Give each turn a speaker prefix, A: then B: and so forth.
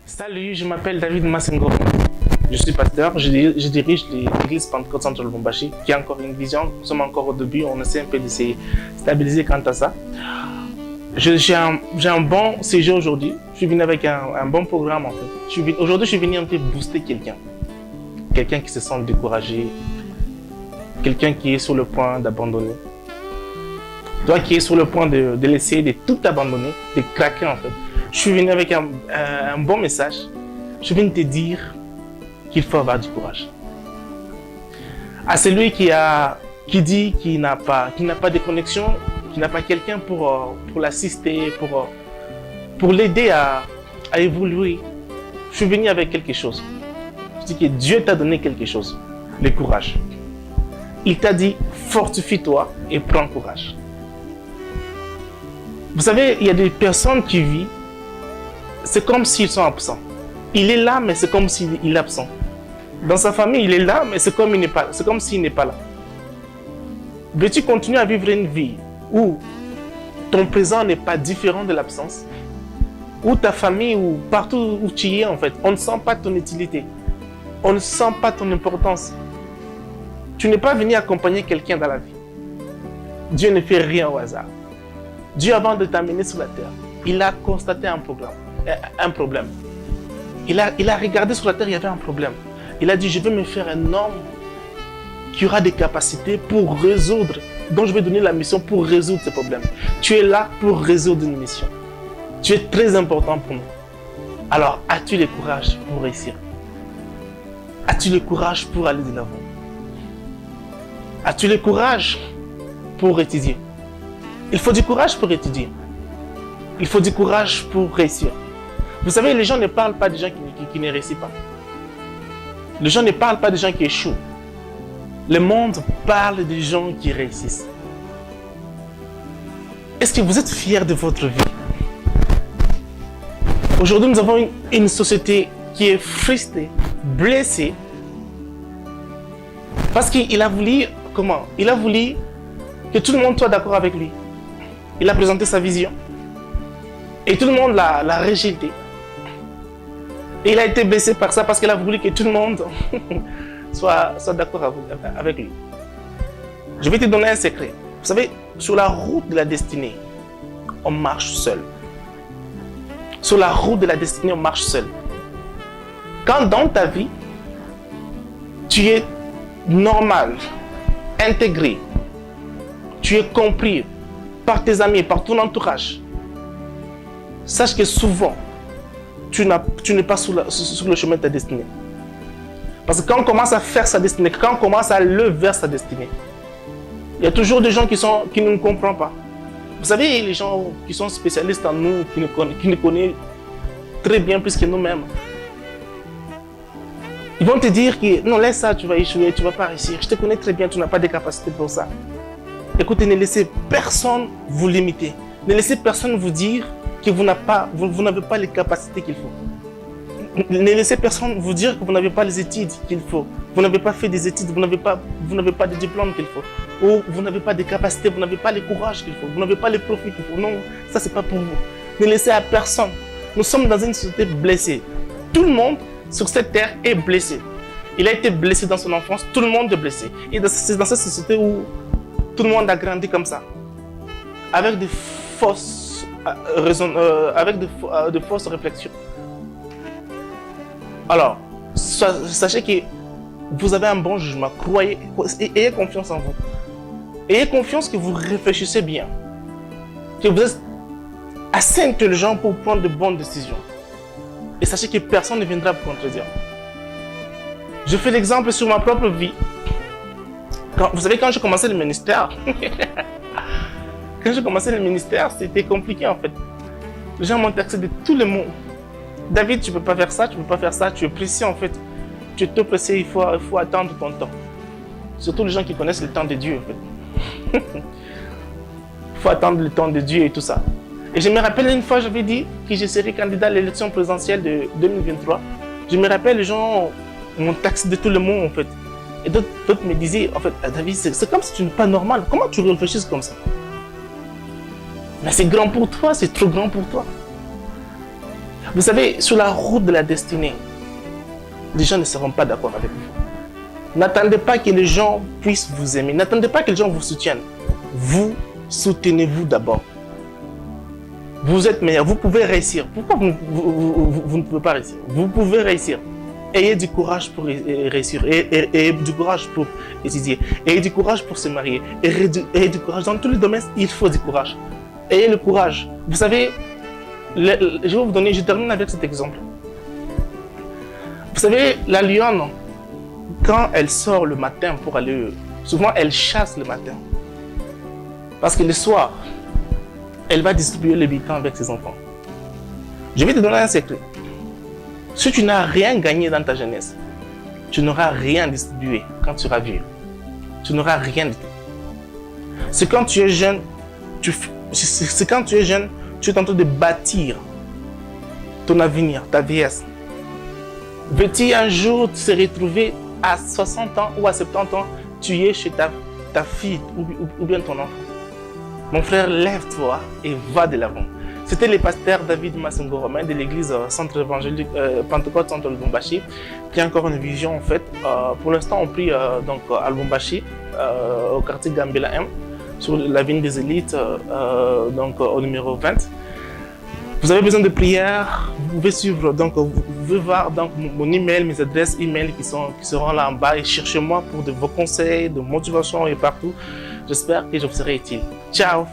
A: Salut, je m'appelle David Massengo. Je suis pasteur, je dirige l'église Pentecôte Centre Lubumbashi, qui a encore une vision. Nous sommes encore au début, on essaie un peu de se stabiliser quant à ça. J'ai un bon séjour aujourd'hui. Je suis venu avec un bon programme en fait. Aujourd'hui, je suis venu un peu booster quelqu'un. Quelqu'un qui se sent découragé, quelqu'un qui est sur le point d'abandonner. Toi qui es sur le point de laisser, de tout abandonner, de craquer en fait. Je suis venu avec un bon message. Je viens de te dire qu'il faut avoir du courage. À celui qui dit qu'il n'a pas de connexion, qu'il n'a pas quelqu'un pour l'assister, pour l'aider à évoluer, je suis venu avec quelque chose. Je dis que Dieu t'a donné quelque chose, le courage. Il t'a dit, fortifie-toi et prends courage. Vous savez, il y a des personnes qui vivent, c'est comme s'ils sont absents. Il est là, mais c'est comme s'il est absent. Dans sa famille, il est là, mais c'est comme s'il n'est pas là. Veux-tu continuer à vivre une vie où ton présent n'est pas différent de l'absence, où ta famille, ou partout où tu es en fait, on ne sent pas ton utilité, on ne sent pas ton importance. Tu n'es pas venu accompagner quelqu'un dans la vie. Dieu ne fait rien au hasard. Dieu, avant de t'amener sur la terre, il a constaté un problème. Il a regardé sur la terre, il y avait un problème. Il a dit, je vais me faire un homme qui aura des capacités pour résoudre, dont je vais donner la mission pour résoudre ce problème. Tu es là pour résoudre une mission. Tu es très important pour nous. Alors, as-tu le courage pour réussir? As-tu le courage pour aller de l'avant? As-tu le courage pour étudier? Il faut du courage pour étudier. Il faut du courage pour réussir. Vous savez, les gens ne parlent pas des gens qui ne réussissent pas. Les gens ne parlent pas des gens qui échouent. Le monde parle des gens qui réussissent. Est-ce que vous êtes fiers de votre vie? Aujourd'hui, nous avons une société qui est frustrée, blessée, parce qu'il a voulu, Il a voulu que tout le monde soit d'accord avec lui. Il a présenté sa vision. Et tout le monde l'a rejeté. Et il a été blessé par ça parce qu'il a voulu que tout le monde soit d'accord avec lui. Je vais te donner un secret. Vous savez, sur la route de la destinée, on marche seul. Sur la route de la destinée, on marche seul. Quand dans ta vie, tu es normal, intégré, tu es compris par tes amis, par ton entourage, sache que souvent, tu n'es pas sur le chemin de ta destinée. Parce que quand on commence à faire sa destinée, quand on commence à aller vers sa destinée, il y a toujours des gens qui ne nous comprennent pas. Vous savez, les gens qui sont spécialistes en nous, qui nous connaissent très bien plus que nous-mêmes, ils vont te dire que non, laisse ça, tu vas échouer, tu ne vas pas réussir. Je te connais très bien, tu n'as pas de capacité pour ça. Écoutez, ne laissez personne vous limiter. Ne laissez personne vous dire que vous n'avez pas les capacités qu'il faut. Ne laissez personne vous dire que vous n'avez pas les études qu'il faut. Vous n'avez pas fait des études, vous n'avez pas de diplôme qu'il faut. Ou vous n'avez pas de capacités, vous n'avez pas le courage qu'il faut. Vous n'avez pas les profits qu'il faut. Non, ça c'est pas pour vous. Ne laissez à personne. Nous sommes dans une société blessée. Tout le monde sur cette terre est blessé. Il a été blessé dans son enfance, tout le monde est blessé. Et c'est dans cette société où tout le monde a grandi comme ça. Avec de fausses réflexions. Alors, sachez que vous avez un bon jugement. Croyez, ayez confiance en vous. Ayez confiance que vous réfléchissez bien. Que vous êtes assez intelligent pour prendre de bonnes décisions. Et sachez que personne ne viendra vous contredire. Je fais l'exemple sur ma propre vie. Vous savez, quand j'ai commencé le ministère, c'était compliqué en fait. Les gens m'ont taxé de tous les mots. David, tu ne peux pas faire ça, tu ne peux pas faire ça, tu es pressé en fait. Tu es trop pressé, il faut attendre ton temps. Surtout les gens qui connaissent le temps de Dieu en fait. Il faut attendre le temps de Dieu et tout ça. Et je me rappelle une fois, j'avais dit que je serais candidat à l'élection présidentielle de 2023. Je me rappelle, les gens m'ont taxé de tous les mots en fait. Et d'autres me disaient, en fait, David, c'est comme si tu n'es pas normal. Comment tu réfléchis comme ça? Mais c'est grand pour toi, c'est trop grand pour toi. Vous savez, sur la route de la destinée, les gens ne seront pas d'accord avec vous. N'attendez pas que les gens puissent vous aimer. N'attendez pas que les gens vous soutiennent. Vous, soutenez-vous d'abord. Vous êtes meilleur, vous pouvez réussir. Pourquoi vous ne pouvez pas réussir? Vous pouvez réussir. Ayez du courage pour réussir, ayez du courage pour étudier, ayez du courage pour se marier, ayez du courage. Dans tous les domaines, il faut du courage. Ayez le courage. Vous savez, je vais vous donner, je termine avec cet exemple. Vous savez, la lionne, quand elle sort le matin pour aller, souvent elle chasse le matin. Parce que le soir, elle va distribuer le butin avec ses enfants. Je vais te donner un secret. Si tu n'as rien gagné dans ta jeunesse, tu n'auras rien distribué quand tu seras vieux. Tu n'auras rien du tout. C'est quand tu es jeune, tu es en train de bâtir ton avenir, ta vieillesse. Veux-tu un jour se retrouver à 60 ans ou à 70 ans, tu es chez ta fille ou bien ton enfant? Mon frère, lève-toi et va de l'avant. C'était le pasteur David Massengo Romain de l'église Centre évangélique Pentecôte Centre Lubumbashi, qui a encore une vision en fait. Pour l'instant, on prie donc à Lubumbashi, au quartier Gambela M, sur la vigne des élites, donc au numéro 20. Vous avez besoin de prières, vous pouvez suivre, donc vous pouvez voir donc mon email, mes adresses email qui seront là en bas, et cherchez-moi pour vos conseils, de motivation et partout. J'espère que je vous serai utile. Ciao!